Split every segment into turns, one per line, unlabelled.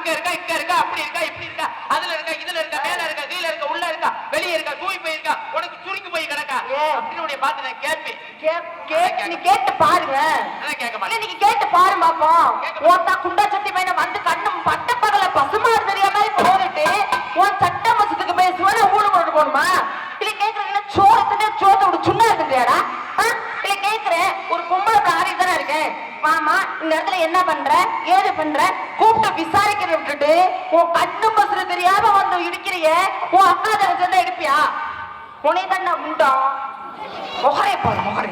அங்க இருக்கா இங்க இருக்கா அப்படி இருக்கா இப்படி இருக்கா அதுல இருக்கா இதுல இருக்கா மேல இருக்கா கீழ இருக்கா உள்ள இருக்கா வெளியே இருக்கா தூய் போயிருக்கா உனக்கு சுருங்கி போய் கிடக்கா அப்படின்னு உடைய பார்த்து நான் கேட்பேன்.
நீ கேட்டு பாருங்க.
கேட்க மாட்டேன்.
நீங்க கேட்டு பாரு பாப்போம். ஓட்டா குண்டா சட்டி பையனை வந்து கண்ணும் பட்ட பகல பசுமாறு தெரியாம போட்டுட்டு உன் சட்ட மசத்துக்கு போய் சுவன ஊடு கொண்டு போகணுமா? இல்ல கேக்குறீங்கன்னா சோளத்துல சோத்தோட சுண்ணா இருக்குறியாடா? இல்ல கேக்குறேன் ஒரு பொம்பளை ஆடிட்டு தானே இருக்கேன். மாமா இந்த இடத்துல என்ன பண்ற ஏது பண்ற கூப்பிட்டு விசாரிக்கிற விட்டுட்டு உன் கண்ணு மசுறு தெரியாம வந்து இடிக்கிறிய உன் அக்கா தங்கச்சி எடுப்பியா? உனே தான் முண்டா முகரே போல முகரே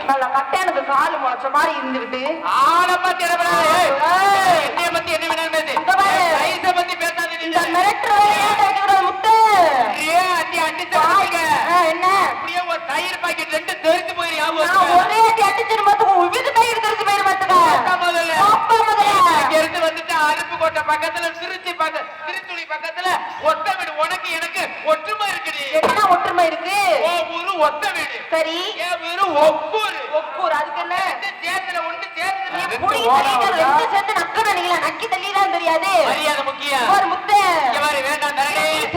நல்ல கட்டையனுக்கு காலு முளைச்ச மாதிரி இருந்துகிட்டு
ஆளை பத்தி என்ன பத்தி என்ன வேணாலும் பத்தி பேசாதீங்க.
இந்த மிரட்டு முட்டு
அண்டி
என்ன
அப்படியே ஒரு தயிர் பாக்கெட் ரெண்டு தெரிஞ்சு போயிரு.
ஒரே அடிச்சிரு பார்த்து வீட்டு தயிர் தெரிஞ்சு போயிரு
இருந்து வந்துட்டு அருப்புக்கோட்டை பக்கத்துல திருத்துளி பக்கத்துல ஒத்த வீடு உனக்கு எனக்கு ஒற்றுமை இருக்குது.
என்ன ஒற்றுமை இருக்கு?
ஊரு ஒத்த வீடு.
சரி
என் வீடு ஒக்கூர்.
ஒக்கூர் அதுக்கு என்ன
சேர்த்துல ஒன்று சேர்ந்து
சேர்ந்து நக்கணும் நீங்களா நக்கி தள்ளிதான் தெரியாது.
மரியாதை முக்கியம்.
ஒரு முத்தை
வேண்டாம்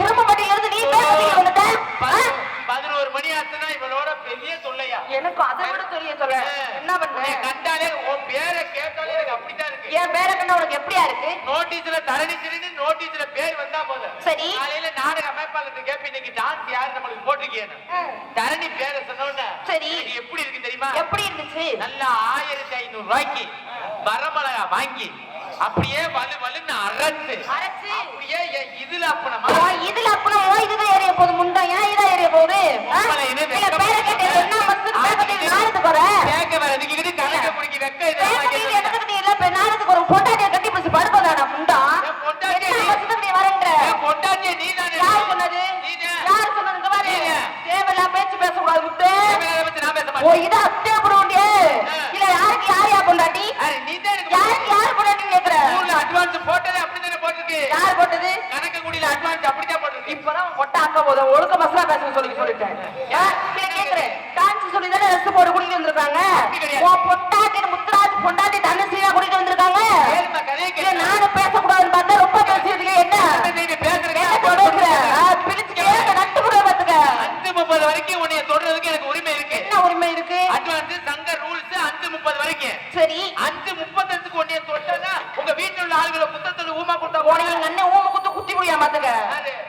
திரும்ப மாட்டேங்கிறது நீ பேசுறீங்க.
11 மணி ஆச்சுன்னா இவளோட பெரிய தொல்லையா?
எனக்கு அதை விட தெரிய சொல்ல என்ன பண்ண
கண்டாலே உன் பேரை கேட்டாலே எனக்கு அப்படித்தான் இருக்கு.
என் பேரை கண்டா உனக்கு எப்படியா இருக்கு?
நோட்டீஸ்ல தரணி சிறுன்னு நோட்டீஸ்ல பேர் வந்தா போதும்.
சரி
காலையில நாடக அமைப்பாளர்கிட்ட கேப்ப இன்னைக்கு டான்ஸ் யாரு நம்மளுக்கு போட்டிருக்கேன்னு தரணி பேரை சொன்னோன்னு
சரி
எப்படி இருக்கு தெரியுமா?
எப்படி இருந்துச்சு?
நல்லா 1500 ரூபாய்க்கு வரமிளகா வாங்கி அப்படியே வலுன்னு அரைச்சு அப்படியே இதுல அப்பனமா
இதுல ஏறிய போது முண்டா ஏன் இதா ஏறிய போகுது? பேரை கேட்டு என்ன நாடத்துக்கு வர
கேட்க வர இதுக்கிட்டு கணக்க குடிக்கி வெக்க
எதுக்கு நீ எல்லாம் நாடத்துக்கு ஒரு பொண்டாட்டிய கட்டி பிடிச்சு படுப்பதாடா முண்டா? நீ வரேன்ற
பொண்டாட்டிய நீ தானே?
யார் சொன்னது? யார் சொன்னது? பாரு தேவையில்லாம் பேச்சு பேசக்கூடாது முட்டை.
நான் பேச மாட்டேன்.
ஓ இது அத்தே புரோண்டியே இல்ல யாருக்கு யார் பொண்டாட்டி?
நீ தான்
யாருக்கு யார் பொண்டாட்டி கேக்குற?
ஊர்ல அட்வான்ஸ் போட்டதே அப்படிதானே போட்டுருக்கு.
யார் போட்டது?
கணக்க குடியில அட்வான்ஸ் அப்படிதான் போட்டுருக்கு.
இப்பதான் கொட்ட ஆக்க போத ஒழுக்க மசலா பேச சொல்லிட்டேன். கேக்குறேன் டான்ஸ் சொல்லி தானே ரெஸ்ட் போட்டு கூட்டிட்டு வந்திருக்காங்க. உன் பொண்டாட்டி முத்துராஜ் பொண்டாட்டி தனசீலா கூட்டிட்டு வந்திருக்காங்க. நானும் பேசக்கூடாதுன்னு பார்த்தா ரொம்ப பேசிட்டு என்ன பிடிச்சு கேட்க நட்டு கூட பாத்துக்க.
5:30 வரைக்கும் உன்னைய சொல்றதுக்கு எனக்கு உரிமை இருக்கு.
என்ன உரிமை இருக்கு?
அட்வான்ஸ் சங்க ரூல்ஸ் 5:30 வரைக்கும்.
சரி
5:35க்கு உன்னைய தொட்டனா உங்க வீட்டுல உள்ள ஆளுகளை புத்தத்துல ஊமா குத்தா
போனீங்க. அண்ணன் ஊம குத்து குத்தி முடியா மாத்துங்க.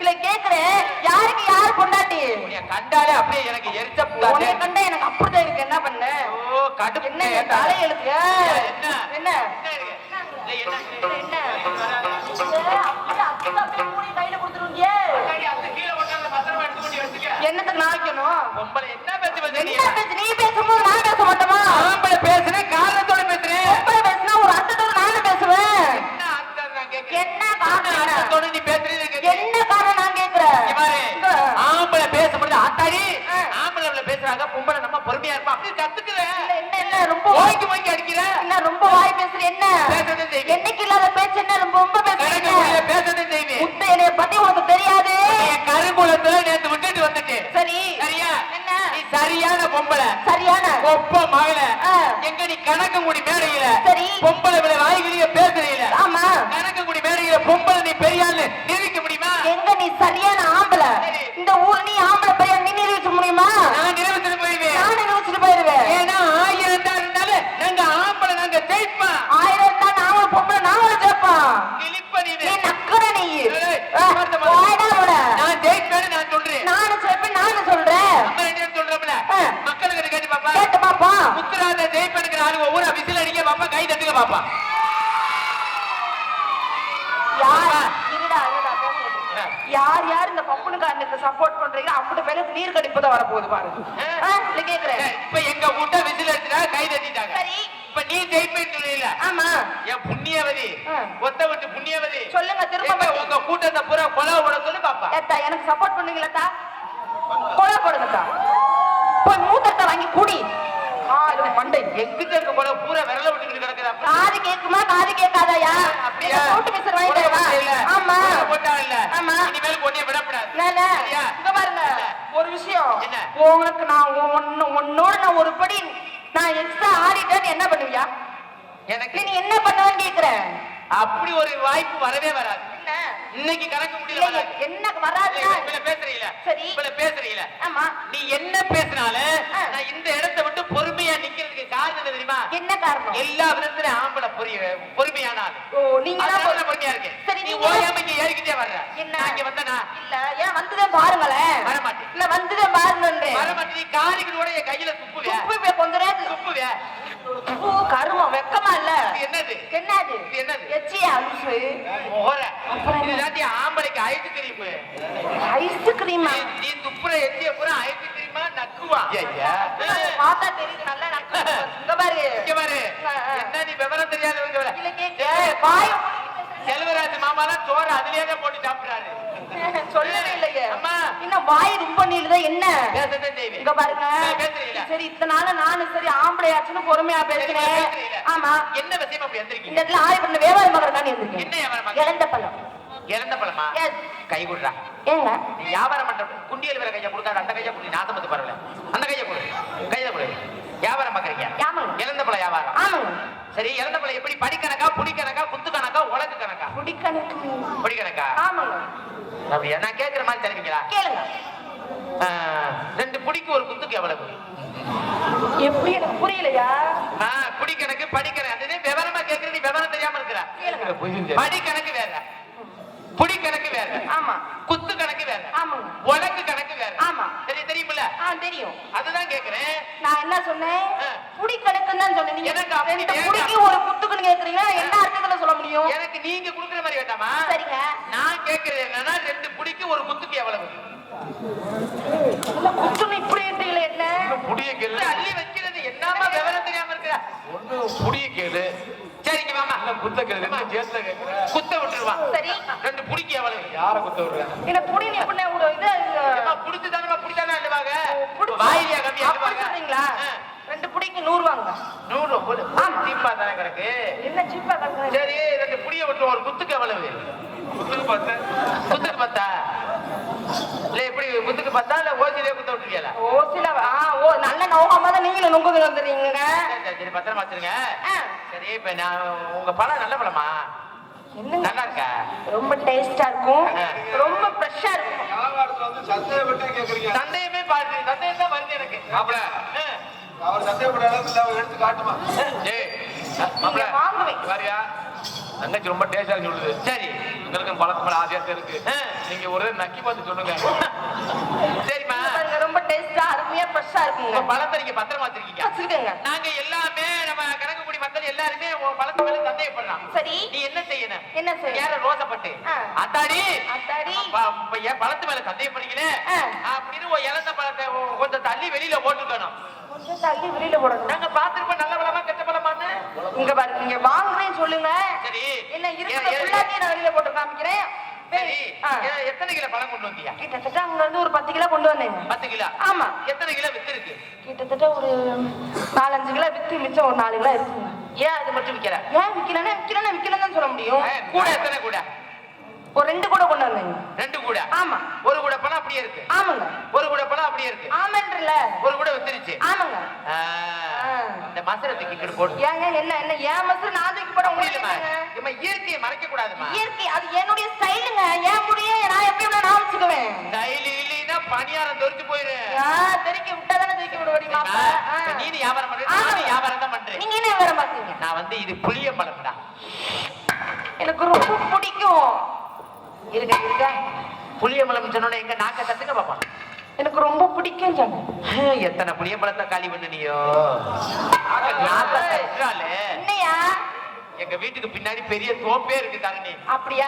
இல்ல கேக்குறேன் யாருக்கு யார் பொண்டாட்டி?
உன்னைய கண்டாலே அப்படியே எனக்கு எரிச்ச புள்ள.
உன்னைய கண்டா எனக்கு அப்படிதான் இருக்கு. என்ன பண்ண?
ஓ கடுப்பு
என்ன தலை எழுதுங்க.
என்ன
என்ன
என்ன
என்ன கையில கொடுத்துருவீங்க. என்னத்துக்கு நான் வைக்கணும்?
என்ன பேச்சு
நீ பேசும்போது நான் பேச மாட்டோமா?
ஆம்பளை பேசுறேன் காரணத்தோட பேசுறேன்.
பொம்பளை பேசினா ஒரு அர்த்தத்தோட நானும் பேசுவேன். என்ன
காரணத்தோட நீ பேசுறீங்க?
என்ன காரணம் நான் கேக்குறேன்.
ஆம்பளை பேசும்போது ஆத்தாடி ஆம்பளை பேசுறாங்க பொம்பளை நம்ம பொறுமையா இருப்பா அப்படி கத்துக்குறேன்.
என்ன என்ன ரொம்ப
வாய்க்கு வாங்கி அடிக்கிற
என்ன ரொம்ப வாய் பேசுற என்ன என்னைக்கு இல்லாத பேச்சு என்ன ரொம்ப பேசுறீங்க.
பேசுறதே செய்வேன்.
முட்டை என்னைய பத்தி உனக்கு தெரியாது.
கருங்குளத்துல நேத்து விட்டுட்டு வந்துட்டேன்.
சரி
சரியா?
என்ன
நீ சரியான பொம்பளை
சரியான
ஒப்ப மகள எங்க நீ கணக்கங்குடி மேடையில
சரி
பொம்பளை விட வாய்கிறிய பேசுறீல.
ஆமா
கணக்கங்குடி மேடையில பொம்பளை நீ பெரியான்னு நிரூபிக்க முடியுமா?
எங்க நீ சரியான ஆம்பளை இந்த ஊர் நீ ஆம்பளை பெரிய நீ நிரூபிக்க முடியுமா?
நான் நிரூபிச்சுட்டு போயிருவேன்.
நான் நிரூபிச்சுட்டு போயிருவேன்.
ஏன்னா 1000 தான் இருந்தாலும் நாங்க ஆம்பளை நாங்க ஜெயிப்போம்.
1000 தான் நாம பொம்பளை நாம ஜெயிப்போம்.
கிளிப்படி
நீ நக்கற நீ
நான் ஜெயிப்பேன்னு நான் சொல்றேன்.
நானும் ஜெயிப்பேன் நானும் சொல்றேன்.
நம்ம ரெண்டு பேரும் சொல்றோம்ல மக்களுக்கு கேட்டு பாப்பா
கேட்டு பாப்பா.
முத்துராஜ ஜெயிப்பேனுங்கிற ஆளு ஒவ்வொரு விசில் அடிக்க பாப்பா கை தட்டுங்க பாப்பா.
யார் யார் இந்த பப்புனுக்கு சப்போர்ட் பண்றீங்க அப்படி பேருக்கு நீர் கடிப்பு தான் வரப்போகுது பாருங்க. கேக்குறேன்
இப்ப எங்க கூட்ட விசில் அடிச்சா கை தட்டிட்டாங்க.
சரி
இப்ப நீ ஜெயிப்பேன்னு சொல்றீல.
ஆமா
என் புண்ணியவதி ஒத்த விட்டு புண்ணியவதி
சொல்லுங்க திரும்ப
உங்க கூட்டத்தை பூரா கொலை போட சொல்லு பாப்பா.
ஏத்தா எனக்கு சப்போர்ட் பண்ணுவீங்களா? கொலை போடுங்கத்தா. போய் மூத்தத்தை வாங்கி குடி.
மண்டை எங்கிட்ட இருக்க போல பூரா விரல விட்டுக்கிட்டு கிடக்குதா?
காது கேக்குமா காது கேட்காதயா?
அப்படியா?
போட்டு மிஸ்டர் வாங்கிட்டே வா. ஆமா
போட்டா இல்ல.
ஆமா
இனிமேல் கொன்னே விடக்கூடாது.
இங்க பாருங்க ஒரு விஷயம்.
என்ன?
உனக்கு நான் உன்னோட நான் ஒரு படி நான் எக்ஸ்ட்ரா ஆடிட்டேன்னு என்ன பண்ணுவியா?
எனக்கு
நீ என்ன பண்ணுவேன்னு கேக்குறேன்.
அப்படி ஒரு வாய்ப்பு வரவே வராது.
என்ன
இன்னைக்கு கணக்கு முடியல
இல்லையே,
வராது.
என்ன வராதுன்னா
இவ்வளவு பேசுறீல,
சரி.
இவ்வளவு பேசுறீல,
ஆமா
நீ என்ன பேசினாலும் நான் இந்த இடத்தை விட்டு பொறுமையா நிக்கிறதுக்கு காரணம் என்ன தெரியுமா?
என்ன காரணம்?
எல்லா விதத்திலும் ஆம்பளை பொறுமையான ஆளு.
ஓ நீங்க
அதனால நான் பொறுமையா இருக்கேன்.
சரி,
நீ
நீங்க
ஓயாம இங்க ஏறிக்கிட்டே வர்ற.
என்ன?
நான் இங்க வந்தனா
இல்ல ஏன் வந்ததே பாருங்களேன்.
வரமாட்டேன்.
இல்ல வந்ததே பாருங்கன்றேன்.
வரமாட்டேன். நீ காரிகளோட என் கையில துப்புவே.
துப்புவே கொஞ்ச நேரத்துல
துப்புவே.
ஓ கருமம் வெக்கமா இல்ல.
இது என்னது?
என்னது?
இது என்னது?
எச்சியா அலுசு.
ஓர.
அப்புறம் என்ன?
இதுதாண்டி ஆம்பளைக்கு ஐஸ்கிரீம்.
ஐஸ்கிரீமா?
நீ துப்புற எச்சிய பூரா ஐஸ்கிரீமா நக்குவா. ஐயா.
பார்த்தா தெரியுது நல்லா நக்கு. இங்க பாரு.
இங்க பாரு. என்ன நீ விவரம் தெரியாதவங்க வர.
இல்ல கேக்க வாய்
செல்வராஜ் மாமாலாம் சோறு அதுலயே தான் போட்டு சாப்பிடுறாரு.
சொல்லவே இல்லையே.
அம்மா
இன்னும் வாய் ரொம்ப நீளுதா என்ன?
பேசதான் செய்வேன்.
இங்க பாருங்க.
பேசுறீங்களா?
சரி இத்தனை நாள் நானும் சரி ஆம்பளையாச்சுன்னு பொறுமையா பேசுறேன். ஆமா.
என்ன விஷயம் அப்படி எந்திரிக்கீங்க?
இந்த இடத்துல ஆய் பண்ண வியாபாரம் பார்க்கற நான் எந்திரிக்கேன்.
என்ன வியாபாரம் பார்க்க?
இழந்த பழம்.
இறந்த பழமா?
எஸ்.
கை குடுறா.
ஏங்க?
நீ வியாபாரம் பண்ற குண்டியல் வேற கைய கொடுக்காத, அந்த கைய குடி. நாசமத்து பரவல. அந்த கைய கொடு. கையில கொடு. வியாபாரம் பாக்குறீங்க?
ஆமாங்க.
இறந்த பழ வியாபாரம்.
ஆமாங்க.
சரி, இறந்த பழம் எப்படி? படிக்கணக்கா, புடி கணக்கா, குத்து கணக்கா, உலக்கு கணக்கா?
குடிக்கணக்கு.
புடி கணக்கா?
ஆமாங்க.
அப்படியா? நான் கேக்குற மாதிரி தருவீங்களா?
கேளுங்க.
2 புடிக்கு ஒரு குத்துக்கு எவ்வளவு?
எப்படி எனக்கு புரியலையா?
புடி கணக்கு, படிக்கணக்கு. அதுவே விவரமா கேக்குற, நீ விவரம் தெரியாம இருக்கிற.
கேளுங்க.
படி கணக்கு வேற, புடி கணக்கு வேற,
ஆமா.
குத்து கணக்கு வேற,
ஆமாங்க.
உலக்கு கணக்கு வேற.
ஆமா.
சரி, தெரியுமில்ல?
தெரியும்.
அதுதான் கேக்குறேன்.
நான் என்ன சொன்னேன்? புடி கணக்குன்னு தான் சொன்னேன். நீங்க
எனக்கு அப்படி
2
வேண்டாம்.
புடிக்கு ஒரு குத்துக்குன்னு கேக்குறீங்க. என்ன அர்த்தத்துல சொல்ல முடியும்?
எனக்கு நீங்க குடுக்குற மாதிரி வேண்டாமா?
சரிங்க.
நான் கேக்குறது என்னன்னா 2 புடிக்கு ஒரு குத்துக்கு எவ்வளவு?
இல்ல குத்துன்னு இப்படி ஏத்தீங்களே என்ன?
புடிய கேளு.
அள்ளி வைக்கிறது என்னமா விவரம் தெரியாம இருக்கிற?
ஒண்ணு புடிய கேளு.
சரிங்க மாமா.
குத்த கேளு. என்ன ஜேஸ்ல கேக்குற?
குத்த விட்டுருவா.
சரி.
2 புடிக்கு எவ்வளவு?
யார குத்த விடுற?
என்ன புடி நீ பண்ண ஒரு இது
ஏமா புடிச்சுதானமா புடிச்சானே இல்லவாங்க?
புடி
வாயிலியா கம்மி
அப்படி
ஆகுவாங்க.
சொல்றீங்களா? 2 புடிக்கு 100 வாங்க.
100 போடு.
ஆமா.
சீப்பா தானே கிடக்கு.
என்ன சீப்பா கணக்கு?
சரி, 2 புடிய விட்டு ஒரு குத்துக்கு எவ்வளவு?
குத்துக்கு 10.
குத்துக்கு 10. இல்ல எப்படி குத்துக்கு 10 இல்ல ஓசிலே குத்த விட்டுருவியல?
ஓசில ஓ நல்ல நோகாம தான் நீங்களும் நொங்குது வந்துறீங்க.
சரி, பத்திரமா வச்சிருங்க.
ஆ.
சரி, இப்ப நான் உங்க பழம் நல்ல பழமா?
என்னங்க?
நல்லா இருக்கா?
ரொம்ப டேஸ்டா இருக்கும்.
ஆ.
ரொம்ப ஃப்ரெஷ்ஷா இருக்கும்.
வியாபாரத்துல வந்து சந்தேகப்பட்டே கேக்குறீங்க.
சந்தேகமே பாருங்க, சந்தேகம் தான் வருது எனக்கு.
மாப்ள, அவர் சந்தேகப்பட்ட அளவுக்கு இல்ல, அவர் எடுத்து காட்டுமா?
ஏய்,
நீங்க வாங்குவீங்க.
வாரியா? தங்கச்சி ரொம்ப டேஸ்டா சொல்லுது.
சரி.
உங்களுக்கு பழக்கம் மேல ஆசையா இருக்கு. நீங்க ஒரு நக்கி பார்த்து சொல்லுங்க.
சரிம்மா.
பாருங்க, ரொம்ப டேஸ்டா அருமையா ஃப்ரெஷ்ஷா இருக்குங்க.
உங்க பழத்தை நீங்க பத்திரமா வச்சிருக்கீங்க.
வச்சிருக்கேங்க.
நாங்க எல்லாமே நம்ம கணக்குக்குடி மக்கள் எல்லாருமே உங்க பழத்து மேல சந்தேகப்படுறோம்.
சரி.
நீ என்ன செய்யணும்?
என்ன செய்யணும்?
யார ரோசப்பட்டு அத்தாடி
அத்தாடி
என் பழத்து மேல சந்தேகப்படுறீங்களே அப்படின்னு ஒரு இழந்த பழத்தை கொஞ்சம் தள்ளி வெளியில போட்டுக்கணும்.
கொஞ்சம் தள்ளி வெளியில போடணும்.
நாங்க பாத்துருப்போம் நல்ல பழமா கெட்ட பழமான்னு.
இங்க பாருங்க, நீங்க வாங்குறேன்னு சொல்லுங்க.
சரி.
என்ன இருக்கிற ஃபுல்லாத்தையும் நான் வெளியில போட்டு காமிக்கிறேன்.
சரி. எத்தனை கிலோ பழம் கொண்டு வந்தீங்க?
கிட்டத்தட்ட அங்க இருந்து ஒரு 10 கிலோ கொண்டு வந்தேங்க.
10 கிலோ.
ஆமா.
எத்தனை கிலோ வித்து இருக்கு?
கிட்டத்தட்ட ஒரு 4-5 கிலோ வித்து மிச்சம் ஒரு 4 கிலோ இருக்குங்க.
ஏன் அது மட்டும் விக்கிற?
ஏன் விக்கலன்னு தான் சொல்ல முடியும்.
கூட எத்தனை கூட?
ஒரு 2 கூட கொண்டு வந்தேங்க.
2 கூட.
ஆமா.
ஒரு கூட பழம் அப்படியே இருக்கு.
ஆமாங்க.
ஒரு கூட பழம் அப்படியே இருக்கு.
ஆமான்றல.
ஒரு கூட வித்துருச்சு.
ஆமாங்க.
இந்த மசரத்துக்கு இங்கிட்டு போடு.
ஏங்க என்ன ஏன் மசர நான் தூக்கி போட முடியலங்க.
நம்ம இயற்கையை மறைக்க கூடாதுமா.
இயற்கை அது என்னுடைய ஸ்டைலுங்க. ஏன் முடியே நான் எப்படி நான் வச்சுக்குவேன்.
ஸ்டைல் இல்லைன்னா பணியாரம் தொரிச்சு போயிரு.
தெறிக்க விட்டாதானே தெறிக்க விடுவடி மாப்பா.
நீ வியாபாரம் பண்ற, நான் வியாபாரம் தான் பண்றேன்.
நீங்க என்ன வியாபாரம் பாத்தீங்க?
நான் வந்து இது புளிய பழம்டா.
எனக்கு ரொம்ப பிடிக்கும்.
இருக்க புளிய பழம் சொன்னோட எங்க நாக்க தட்டுங்க பாப்பா.
எனக்கு ரொம்ப பிடிக்கும் சொன்னேன்.
எத்தனை புளிய பழத்தை காலி பண்ணினியோ?
என்னையா?
எங்க வீட்டுக்கு பின்னாடி பெரிய தோப்பே இருக்கு தரணி.
அப்படியா?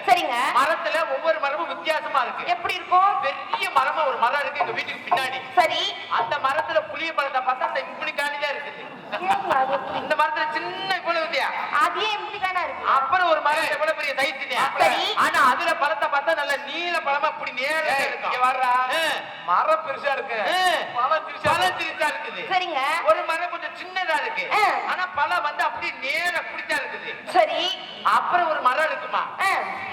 சரிங்க.
மரத்துல ஒவ்வொரு மரமும் வித்தியாசமா இருக்கு.
எப்படி இருக்கும்?
பெரிய மரமா ஒரு மரம் இருக்கு எங்க வீட்டுக்கு பின்னாடி.
சரி. அந்த
மரத்துல புளிய பழத்தை பார்த்தா அந்த இப்படி காணிதான் இருக்குது. இந்த மரத்துல சின்ன இவ்வளவு வித்தியா.
அதே இப்படி காணா இருக்கு.
அப்புறம் ஒரு மரம் எவ்வளவு பெரிய சைஸ்னே. ஆனா அதுல பழத்தை பார்த்தா நல்ல நீல பழமா இப்படி நேரா இருக்கும். இங்க வர்றா
மரம் பெருசா இருக்கு, பழம்
பெருசா இருக்குது.
சரிங்க.
ஒரு மரம் கொஞ்சம் சின்னதா இருக்கு, ஆனா பழம் வந்து அப்படி நேரா இப்படித்தான் இருக்குது.
சரி.
அப்புறம் ஒரு மரம் இருக்குமா,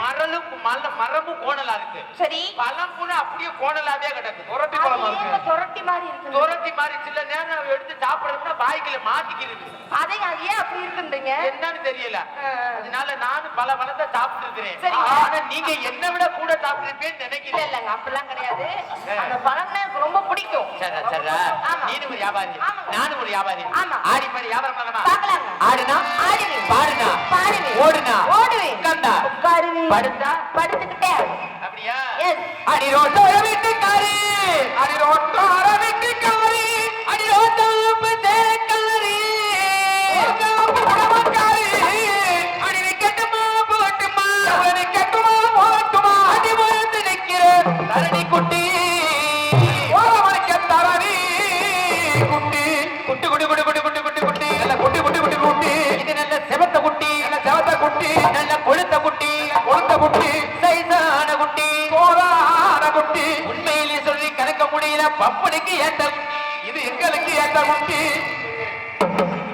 மரம் மரலும் மரமும் கோணலா இருக்கு.
சரி.
பழம் கூட அப்படியே கோணலாவே கிடக்கு.
புரட்டி பழமா இருக்கு.
துரட்டி மாதிரி இருக்கு.
துரட்டி மாதிரி சில நேரம் எடுத்து சாப்பிடறதுனா வாய்க்குள்ள மாட்டிக்கிறது.
அதை ஏன் அப்படி இருக்குன்றீங்க?
என்னன்னு தெரியல. அதனால நானும் பல பழத்தை சாப்பிட்டு இருக்கிறேன்.
சரி.
ஆனா நீங்க என்ன விட கூட சாப்பிட்டுருப்பேன்னு நினைக்கிறேன்.
இல்லங்க அப்படிலாம் கிடையாது. அந்த பழம்னா எனக்கு ரொம்ப பிடிக்கும்.
சரி சரி.
ஆமா.
நீனும் ஒரு வியாபாரி,
ஆமாங்க.
நானும் ஒரு வியாபாரி.
ஆமா.
ஆடி பாடி வியாபாரம் பண்ணலாமா?
பார்க்கலாங்க.
ஆடுனா
ஆடுவேன்.
பாடுனா
பாடுவேன்.
ஓடுனா
ஓடுவேன்.
உட்கார்ந்தா
உட்காருவேன்.
படுத்தா
படுத்துக்கிட்டே.
அப்படியா?
எஸ்.
அடி ரோட்டோர வீட்டுக்காரி, அடி ரோட்டோர வீட்டுக்காரி, அடி ரோட்டோப்பு தேரக்காரி, ரோட்டோப்பு உடம்பக்காரி, அடி நிக்கட்டுமா போட்டுமா, அவ நிக்கட்டுமா போட்டுமா, அடி முயந்து நிக்கிறேன் தரணி குட்டி, ஓரமணிக்க தரணி குட்டி, குட்டி குட்டி குட்டி குட்டி குட்டி குட்டி குட்டி, நல்ல குட்டி குட்டி குட்டி குட்டி, இது நல்ல செவத்த குட்டி, நல்ல செவத்த குட்டி, நல்ல கொழுத்த குட்டி, கொழுத்த குட்டி, சைஸான குட்டி, கோரான குட்டி, உண்மையிலே சொல்லி கணக்க முடியல பப்பனுக்கு ஏத்த இது எங்களுக்கு ஏத்த குட்டி.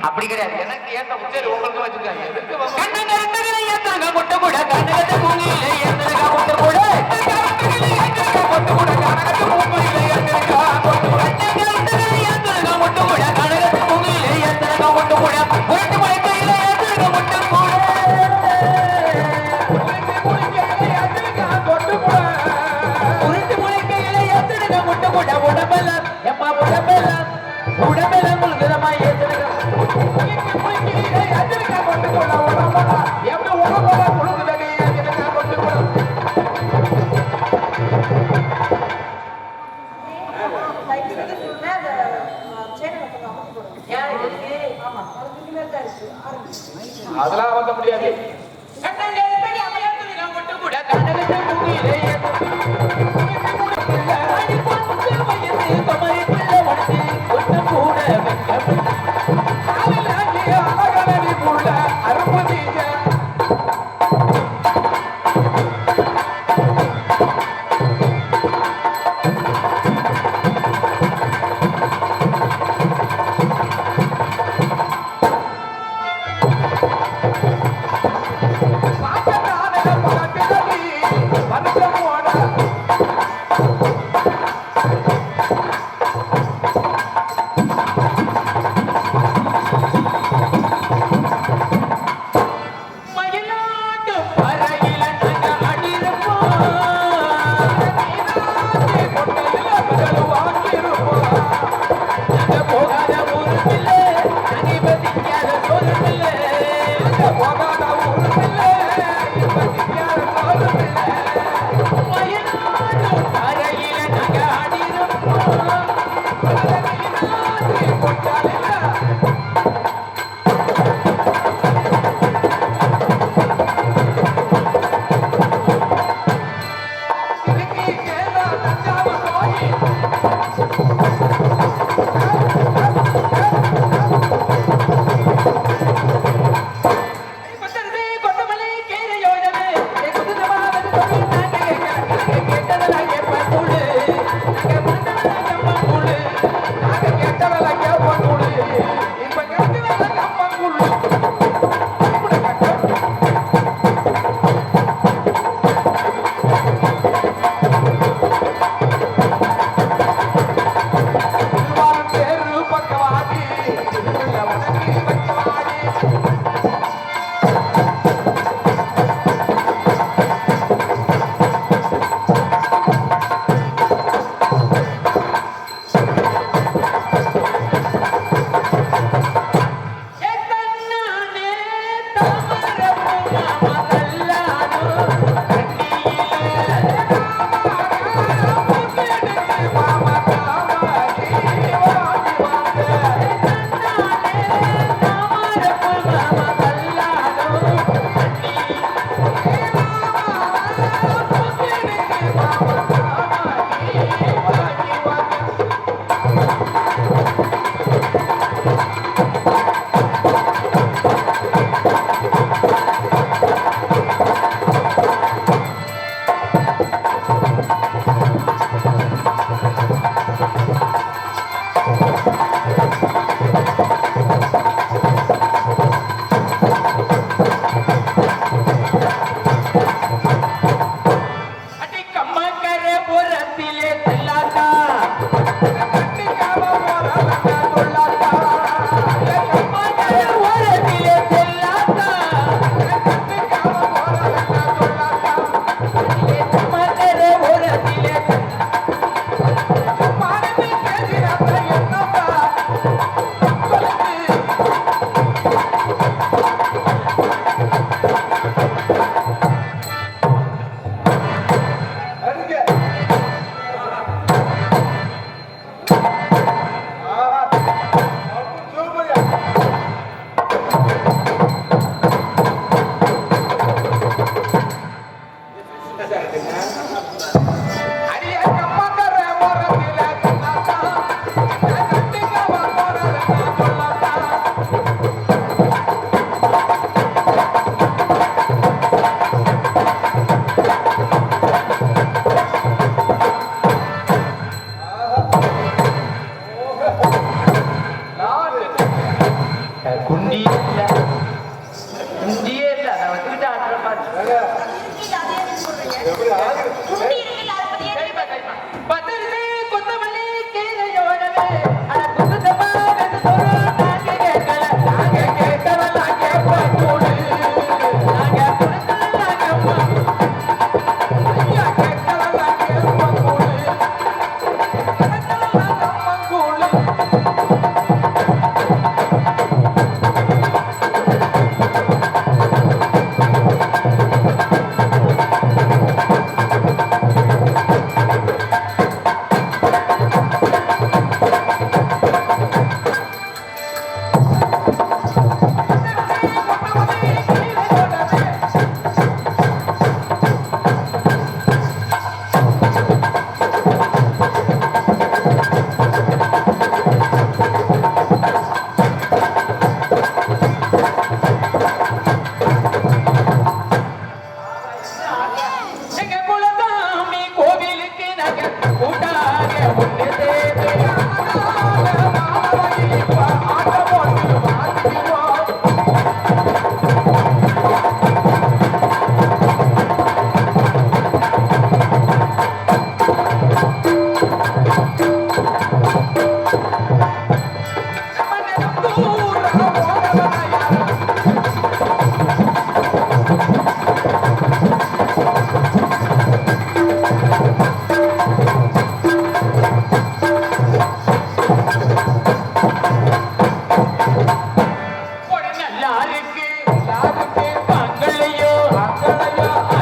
அப்படி கிடையாது, எனக்கு ஏத்த குட்டி உங்களுக்கு வச்சிருக்காங்க. கண்ணங்க ரெண்டுகளை ஏத்தங்க முட்டை கூட, கண்ணகத்தை பூமியில ஏத்தங்க முட்டை கூட, கண்ணகத்தை ஏத்தங்க முட்டை கூட, கண்ணகத்தை பூமியில ஏத்தங்க முட்டை கூட, கண்ணங்க ரெண்டுகளை ஏத்தங்க முட்டை கூட, கண்ணகத்தை பூமியில ஏத்தங்க முட்டை கூட, உருட்டு மலைக்கையில ஏத்தங்க முட்டை கூட, உருட்டு முளைக்கையில ஏத்தனுங்க முட்டை கூட, உடம்பெல்லாம் எம்மா உடம்பெல்லாம் உடம்பெல்லாம் முழுகிறமா ஏத்தனுங்க முட்டை கூட, உடம்பெல்லாம்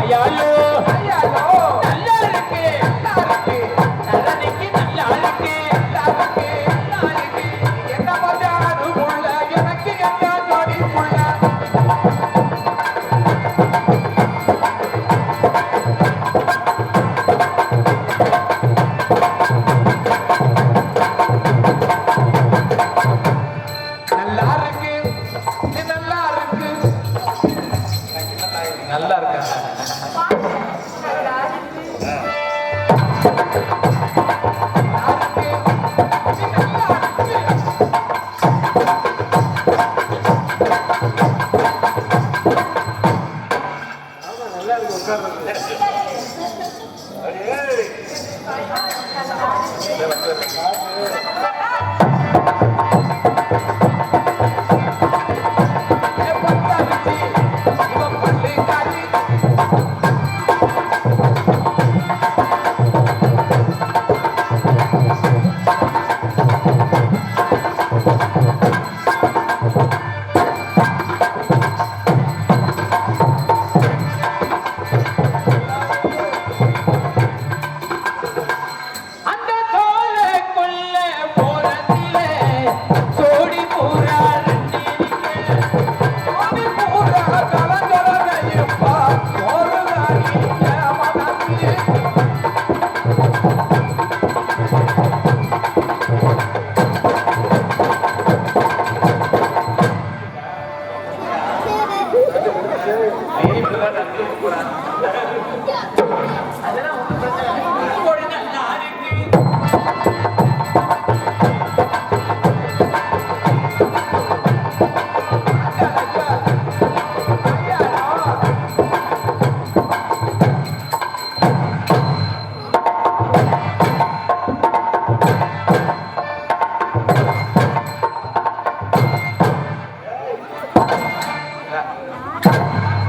ஐயாலோ ஐயாலோ நல்லா இருக்கு தரணிக்கு நல்லா இருக்கு என்ன பஜாரு புள்ள எனக்கு என்ன ஜோடி புள்ள நல்லா இருக்கு இது நல்லா இருக்கு நல்லா இருக்கு அந்த சோலைக்குள்ள போறதிலே சோடி பூரா சோடி பூரா கலங்கரையுப்பா சோறுதானி மனசு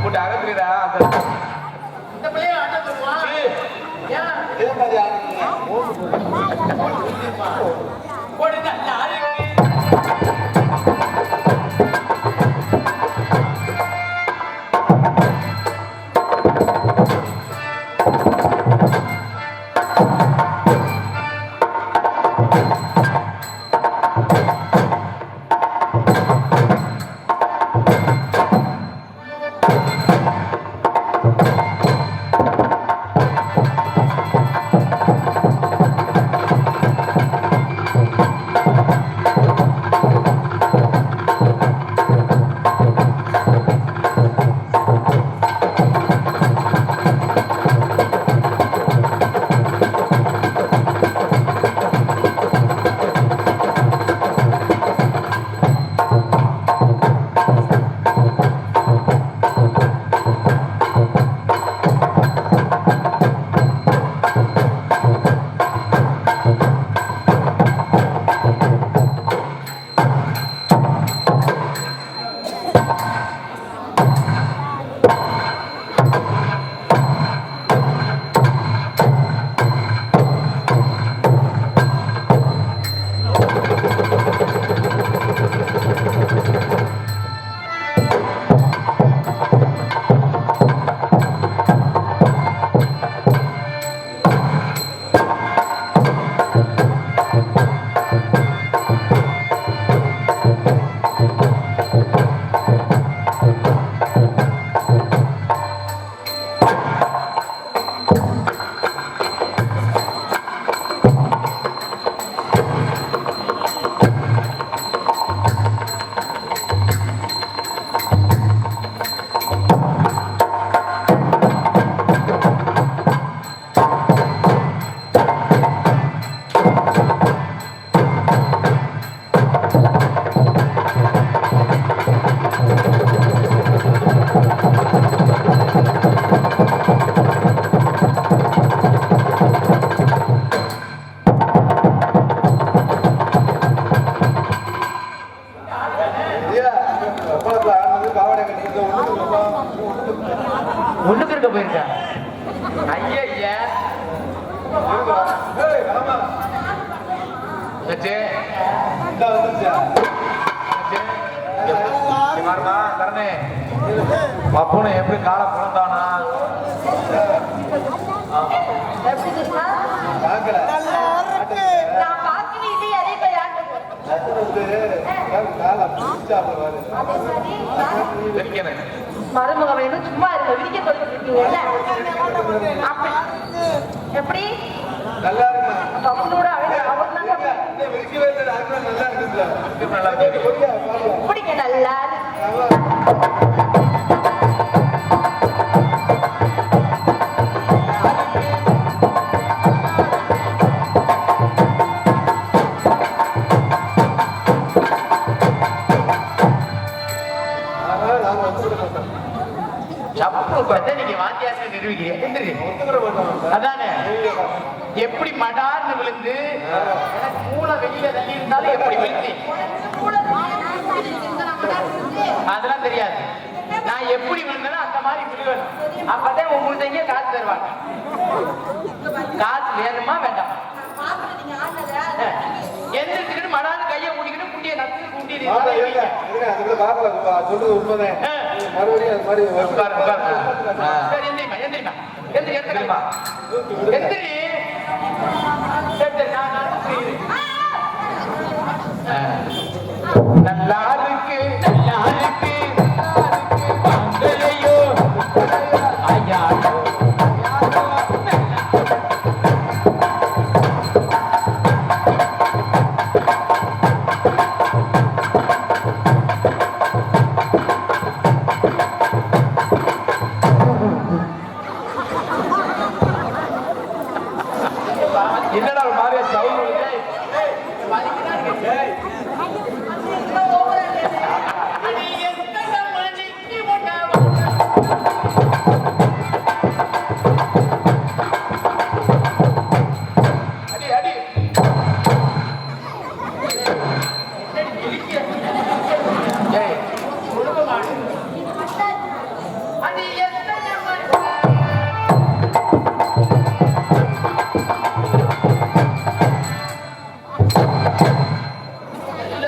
கூட்ட அகத்துறா இந்த பிள்ளைய ஆட்ட சொல்லுவான் இதே மாதிரி ஆடுறீங்க ஓடி நல்லா இருக்கு
ஒண்ணுக்கு இருக்க போயிருக்கா ஐயா கரணே பப்புனு எப்படி காலை பிறந்தானா தெரிக்கிறேன்.
மருமக வேணும் சும்மா இருக்க விரிக்க சொல்லிட்டு இருக்கீங்கல்ல அப்படி எப்படி
நல்லா இருக்கு.
பப்புனோட அவர்
நல்லா இருக்கு.
நல்லா இருக்கு.
பிடிக்க நல்லா
சப்பு பார்த்தா நீங்க வாத்தியாச நிரூபிக்கிறீங்க. அதானே எப்படி மடார்னு விழுந்து மூளை வெளியில தள்ளி இருந்தாலும் எப்படி விழுந்து அதெல்லாம் தெரியாது. நான் எப்படி விழுந்தேனோ அந்த மாதிரி விழுவேன். அப்பதான் உங்களுக்கு காசு தருவாங்க. காசு வேணுமா வேண்டாம்? எந்திரிச்சுக்கிட்டு மடாது கையை மூடிக்கிட்டு குண்டியை நத்து குண்டியை
சொல்றது உண்மைதான். மறுபடியும் அது மாதிரி
எந்திரிமா எந்திரிமா எந்திரி எடுத்துக்கமா எந்திரி நல்லா இருக்கு நல்லா இருக்கு வாங்கலையோ ஐயா என்னடா ஒரு மாதிரியா சவுண்ட் அடி அடி ஏய் குடும்பமாடு அடி
சொல்லி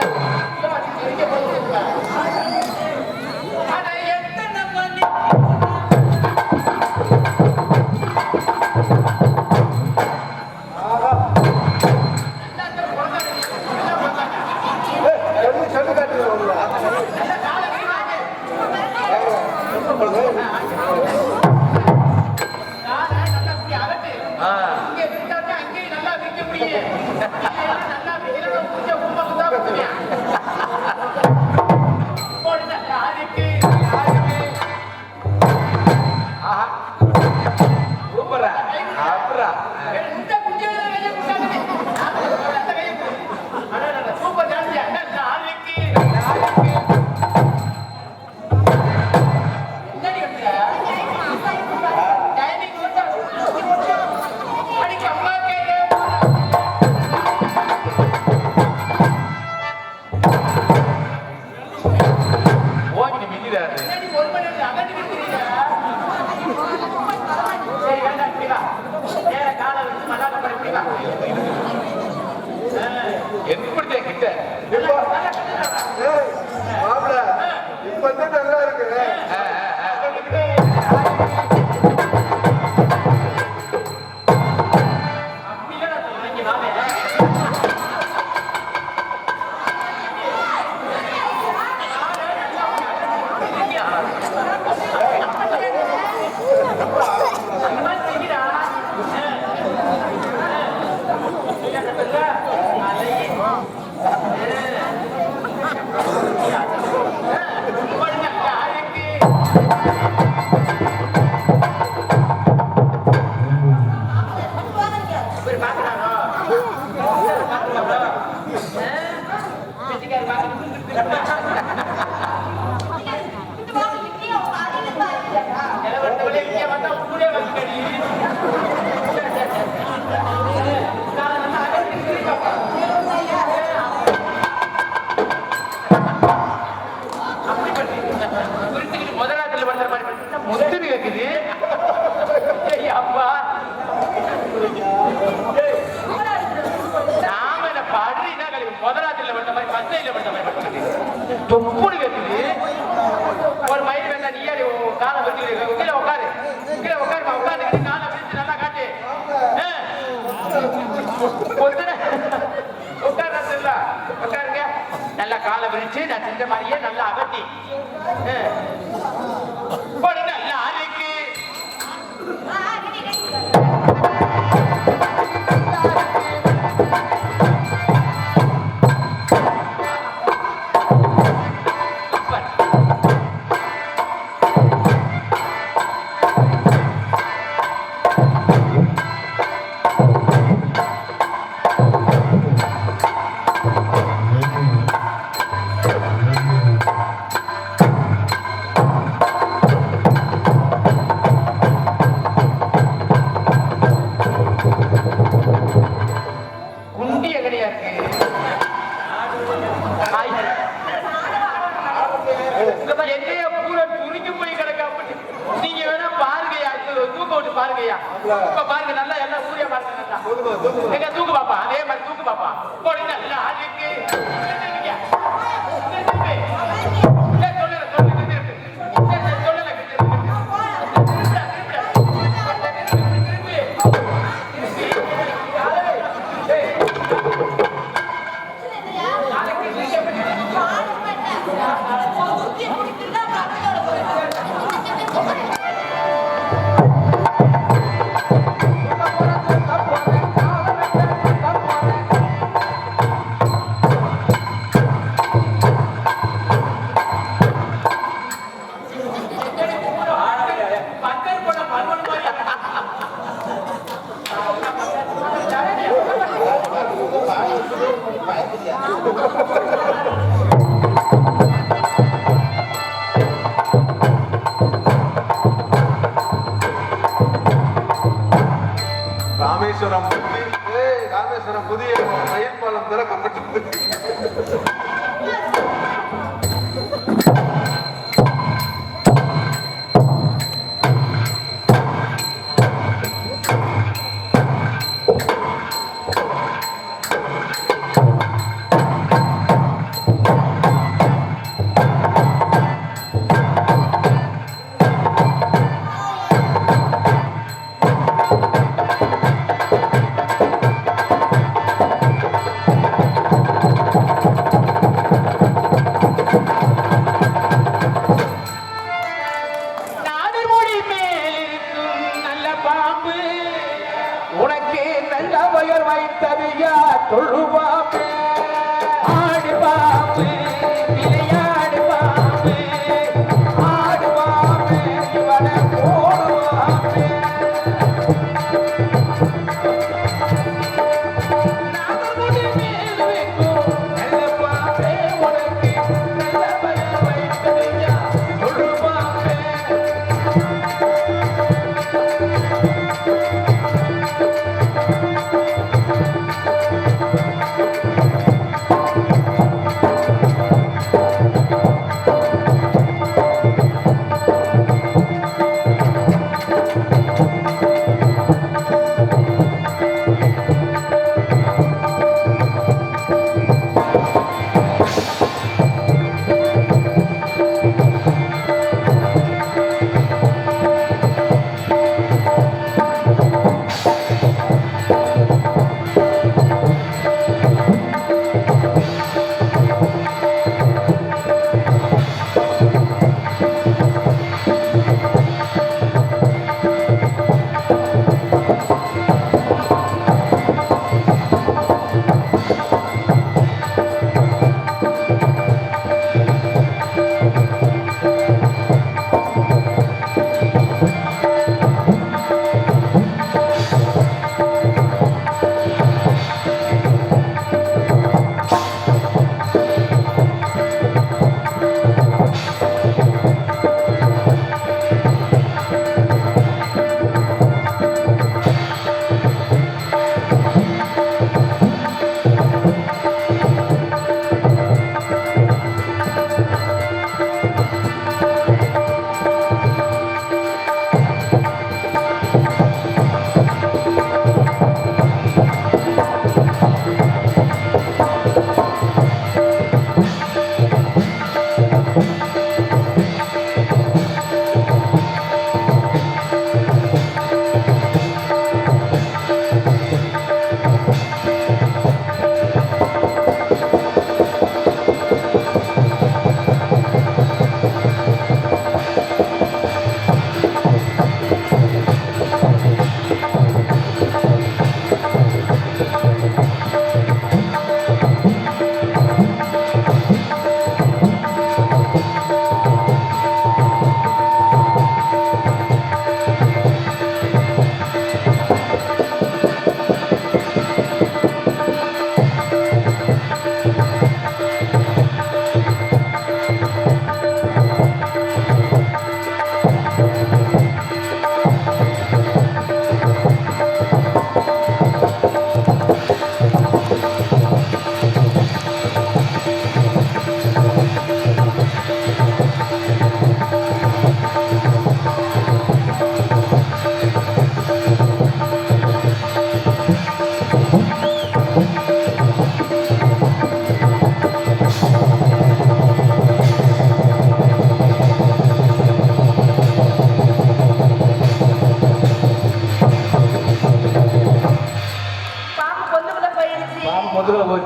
காட்டுறோம்.
எப்படி கிட்ட
மாப்பிள இப்ப நல்லா இருக்கு.
முத்துன்னு கேக்குது. அப்பா நாம என்ன படுறீங்கன்னா முதலாத்துல வந்த மாதிரி பசையில வந்த மாதிரி தொப்புன்னு கேக்குது. ஒரு மயில் வேண்டாம் நீ காலை வச்சு கீழே உட்காரு கீழே உட்காருமா உட்காந்து காலை விரிச்சு நல்லா காட்டு உட்காருங்க வச்சு நான் செஞ்ச மாதிரியே நல்லா அகட்டி ஒரு நல்ல ஆளுக்கு பாருங்கய்யா பாருங்க நல்லா எல்லாம் ஊரியா பாருங்க எங்க தூக்கு பாப்பா அதே மாதிரி தூக்கு பாப்பா போடி நல்லா அதுக்கு
ராமேஸ்வரம் புதிய ரயில் பாலம் திறக்கப்பட்டது.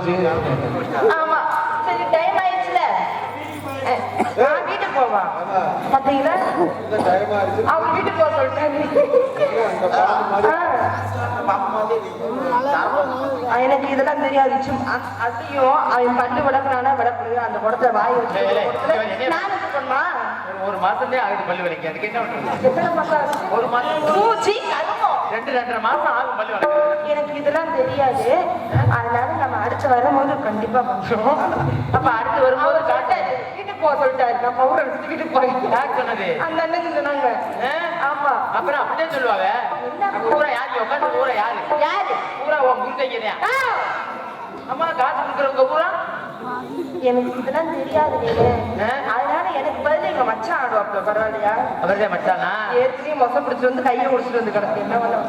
போச்சு.
ஆமா சரி டைம் ஆயிடுச்சுல நான் வீட்டுக்கு போவா பாத்தீங்களா
இந்த டைம் ஆயிடுச்சு.
அவங்க வீட்டுக்கு போக சொல்லிட்டாங்க
இந்த பாட்டு மாதிரி
எனக்கு இதெல்லாம் தெரியாது அதையும் அவன் பல்லு விளக்குறானா விளக்குறது அந்த குடத்துல வாய் வச்சு நான் என்ன பண்ணுமா
ஒரு மாசமே ஆகுது பல்லு வலிக்கு. அதுக்கு என்ன பண்றது?
எத்தனை மாசம் ஆச்சு?
ஒரு மாசம்
பூச்சி கருமம்
2-2.5 மாசம் ஆகும் பல்லு வலிக்கு.
எனக்கு இதெல்லாம் தெரியாது அதனால நம்ம அடுத்து வரும்போது கண்டிப்பா பண்றோம்
அப்ப அடுத்து வரும்போது காட்டு.
வீட்டுக்கு போக சொல்லிட்டாரு நம்ம ஊரை விட்டு வீட்டுக்கு போய்
யார் சொன்னது?
அந்த அண்ணன் சொன்னாங்க ஆமா
அப்புறம் அப்படியே சொல்லுவாங்க. ஊரா யாரு உட்காந்து ஊரா யாரு
யாரு
ஊரா உன் குருதைங்கதான். அம்மா காசு கொடுக்குறவங்க ஊரா
எனக்கு இதெல்லாம் தெரியாது அதனால எனக்கு பதில் எங்க மச்சான் ஆடுவாப்ல பரவாயில்லையா
அவர்தான் மச்சானா?
ஏற்கனவே மொசம் பிடிச்சிட்டு வந்து கையை முடிச்சிட்டு வந்து கிடக்கு என்ன பண்ண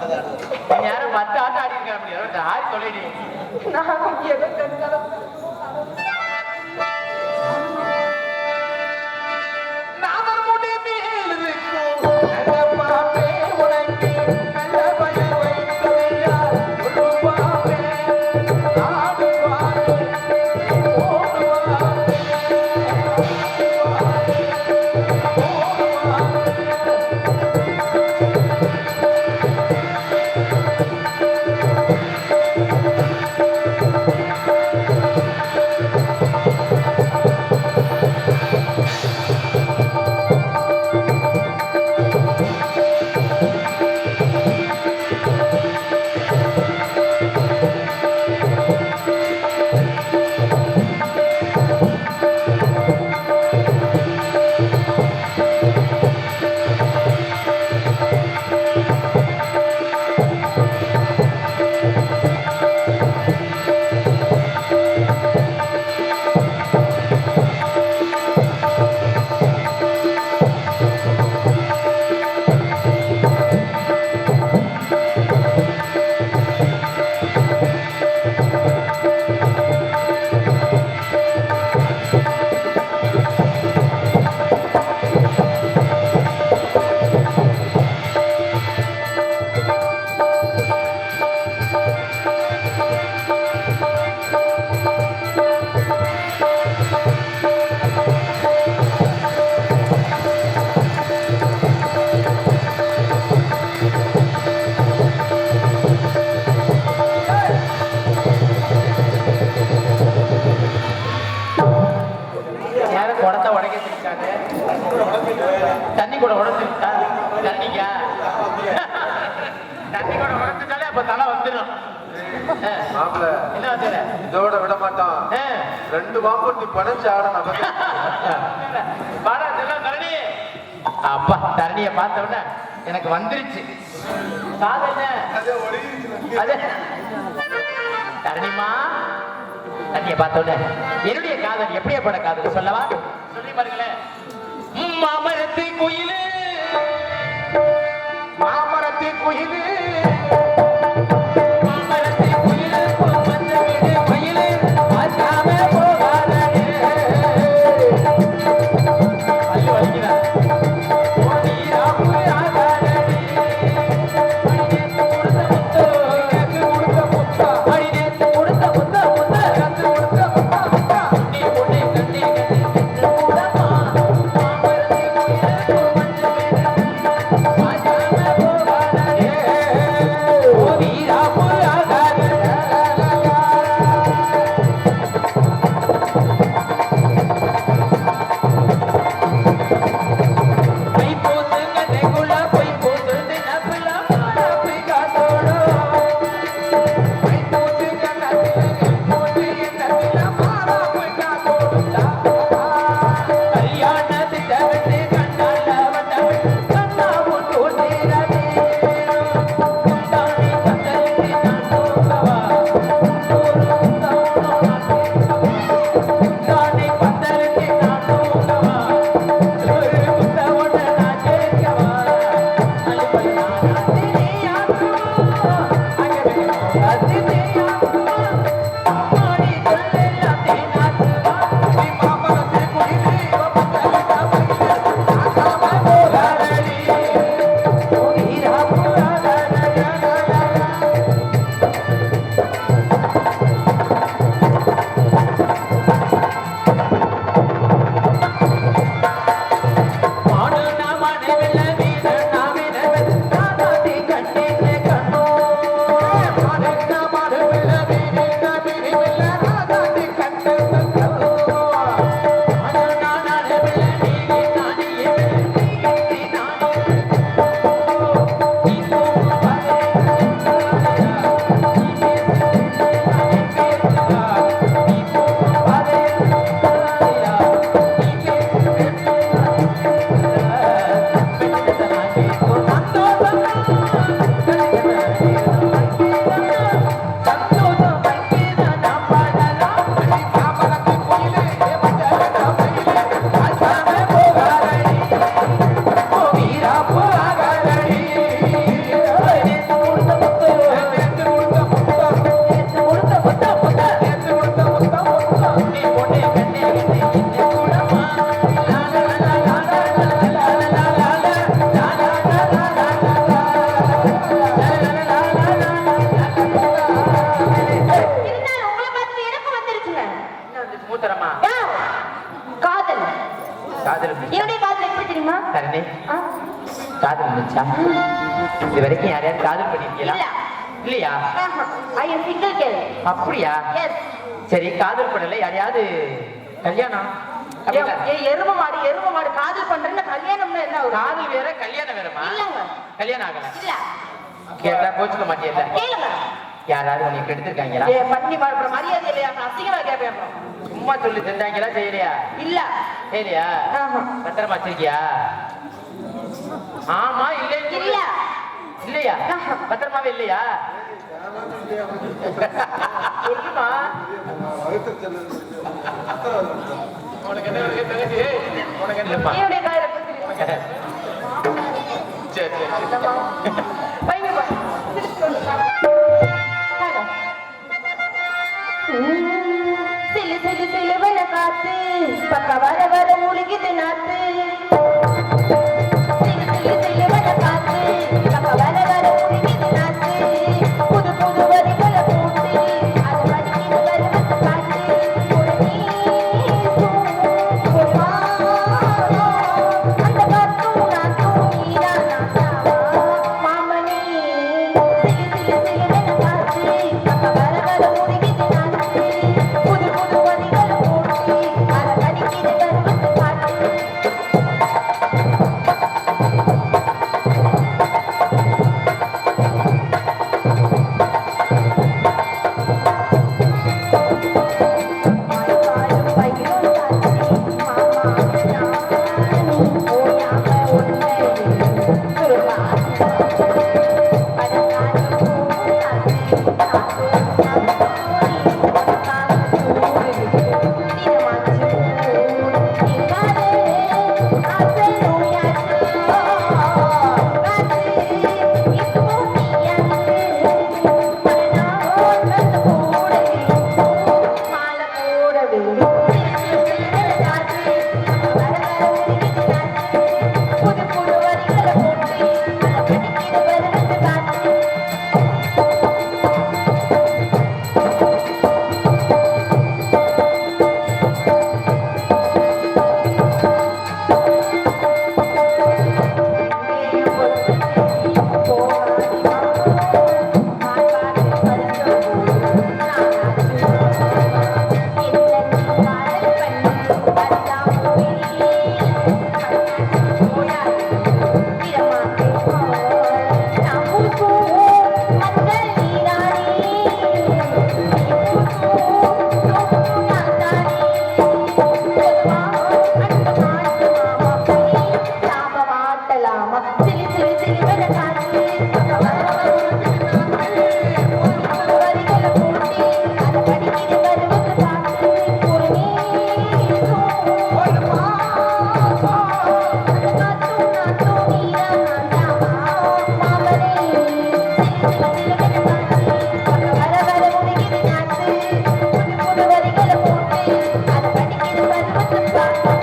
நீங்க யாரும் 10 ஆட்டம் ஆடி இருக்க முடியாது. ஆடி சொல்லிடு.
நான் எதோ தெரிஞ்சாலும்
குடத்தை உடைக்க தெரிஞ்சாங்க. தண்ணி கூட உடஞ்சிருக்கா? தண்ணிக்கா? தண்ணி கூட உடஞ்சிட்டாலே அப்ப தலை வந்துடும்.
மாப்பிள்ள
என்ன வச்சுற?
இதோட விட மாட்டான். 2 பாம்பு படைச்சு ஆடணும்.
பாடா செல்லம் தரணி. அப்பா தரணியை பார்த்த உடனே எனக்கு வந்துருச்சு காதல். அது தரணிமா தண்ணியை பார்த்த உடனே என்னுடைய காதல் எப்படியாப்பட்ட காதல் சொல்லவா? சொல்லி பாருங்களேன். மாமரத்து குயிலு மாமரத்து குயிலு மாமரத்து குயிலு மஞ்ச வீடு மயிலு பார்க்காம போகாதே. பல்லு வலிக்குதா? Yeah. இருந்துச்சா? இது வரைக்கும் யாரையாவது காதல் பண்ணிருக்கீங்களா?
இல்ல.
இல்லையா?
ஐ எம் சிங்கிள் கேள்.
அப்படியா?
எஸ்.
சரி, காதல் பண்ணல, யாரையாவது கல்யாணம் அப்படின்னா?
எரும மாடு காதல் பண்றேன்னு கல்யாணம்னா என்ன ஒரு
காதல் வேற கல்யாணம் வேறமா?
இல்லங்க.
கல்யாணம் ஆகல.
இல்ல.
கேட்டா கோச்சுக்க மாட்டியல்ல?
கேளுங்க.
யாராவது உனக்கு எடுத்திருக்காங்களா?
பண்ணி மாடுற மரியாதை இல்லையா? அசிங்கமா கேட்பேன்.
சும்மா சொல்லி செஞ்சாங்களா? செய்யலையா?
இல்ல.
செய்யலையா? பத்திரமா வச்சிருக்கியா? ஆமா இல்லை
இல்ல.
இல்லையா? பத்திரமாவே இல்லையா? சொல்லுமா. உனக்கு என்ன தங்கச்சி? உனக்கு என்னப்பா?
என்னுடைய காயில குத்துறீங்க.
சரி சரி
பைங்க பா. சிலு சிலு சிலுவன காத்து பக்க வர வர மூழ்கிது நாத்து. சிலு சிலு சிலுவன காத்து பக்க வர வர மூழ்கிது நாத்து. புது புது வரிகளை போட்டு அது வடிக்கிது வருவத்து காத்து. ஒரு நீசும் ஒரு மானம் அந்த காத்தும் நாத்தும் நீரா நாட்டாவா மாமனி. சிலு சிலு சிலுவன காத்து பக்க வர வர மூழ்கிது நாத்து. புது புது வரிகளை போட்டு அது வடிக்கிது வருவத்து காத்து. மாய்காலும் பயிரும் தாச்சி மாமா நானி ஓயாம ஒன்றை சுருகாசி படகாலும் பூவும் தாச்சி தாத்தோம் தாத்தோரி உனக்காக சூடு தினமாச்சு நீங்காதே ஆசை நோயாச்சு காத்து இப்போ நீயாச்சு மரணம் வந்து கூட மாலை போட வேண்டும். காற்று வர வர உருகிது காற்று. புது புது வரிகளை போட்டு கடிக்கிது வருவது காற்று. சிலி சிலி சிலிவன காற்று வரிகளை போட்டி அதை படிக்கிது வருவது காற்று. ஒரு நீசும் ஒரு மாசம் அந்த காத்தும் நாத்தும் நீரா நாட்டாவா மாமனே. சிலி சிலி சிலுவன காற்று பக்க வர வர உருகிது நாத்து. புது புது வரிகளை போட்டு அதை படிக்கிது வருவது காற்று.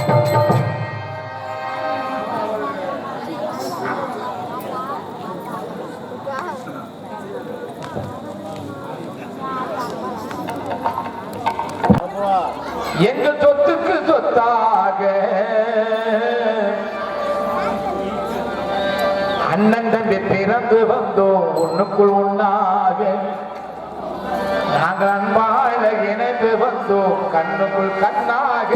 எங்க சொத்துக்கு சொத்தாக அண்ணன் தம்பி பிறந்து வந்தோம் ஒண்ணுக்குள் ஒண்ணாக. நாங்கள் அன்பாக இணைந்து வந்தோம் கண்ணுக்குள் கண்ணாக.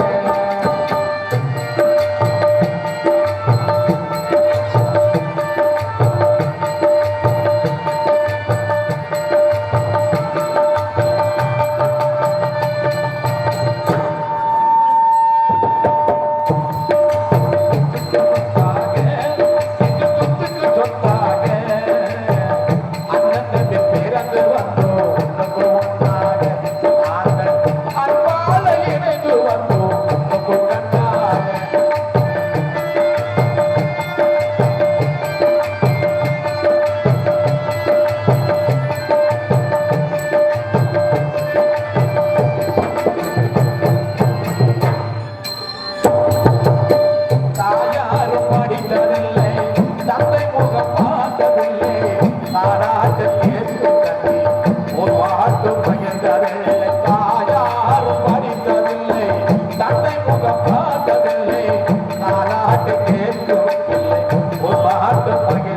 பார்த்ததில்லை, நானாட்டு கேட்கவில்லை, ஒரு பாட்டு பகிர்ந்ததில்லை.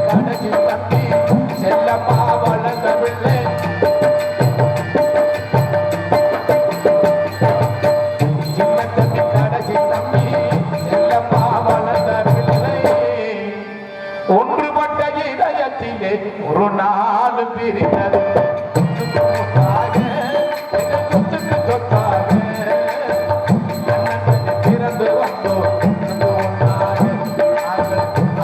கடைசி தம்பி செல்லம்மா வளர்ந்த பிள்ளை சின்ன தம்பி கடைசி தம்பி செல்லம்மா வளர்ந்த பிள்ளை ஒன்றுபட்ட இதயத்திலே ஒரு நாள் பிரிந்தது சொத்துக்கு சொத்தாக பிறந்து வந்தோம்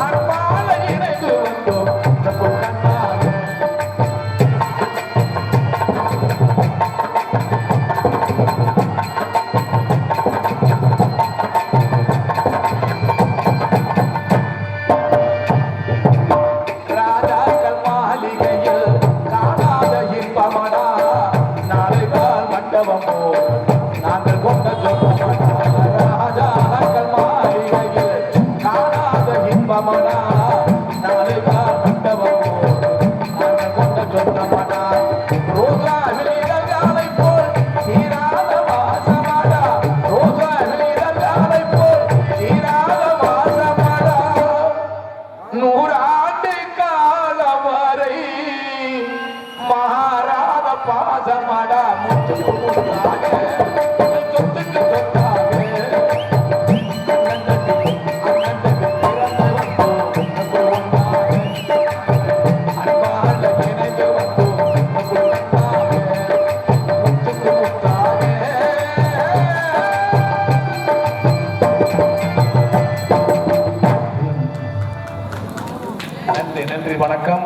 அன்பால இணைந்து வந்தோம் பொன்னாக ராஜாக்கள் மாளிகையில் காணாத இன்பமடா நாளைகால் மண்டபமோ நாங்கள் கொண்ட சொந்தமடா ராஜாக்கள் மாளிகையில் காணாத இன்பமடா நாளைகால் மண்டபமோ நாங்கள் கொண்ட சொந்தமடா ரோஜா விளையாலை போல் தீராத வாசமடா ரோஜா விளையாலை போல் தீராத வாசமடா நூறாண்டு காலம் வரை மாறாத பாசமடா முத்துக்கு முத்தாக சொத்துக்கு சொத்தாக அண்ணனுக்கு பிறந்து வந்தோம் ஒன்றாக அன்பால இணைந்து வந்தோம் ஒன்றாக முத்துக்கு முத்தாக நன்றி நன்றி வணக்கம்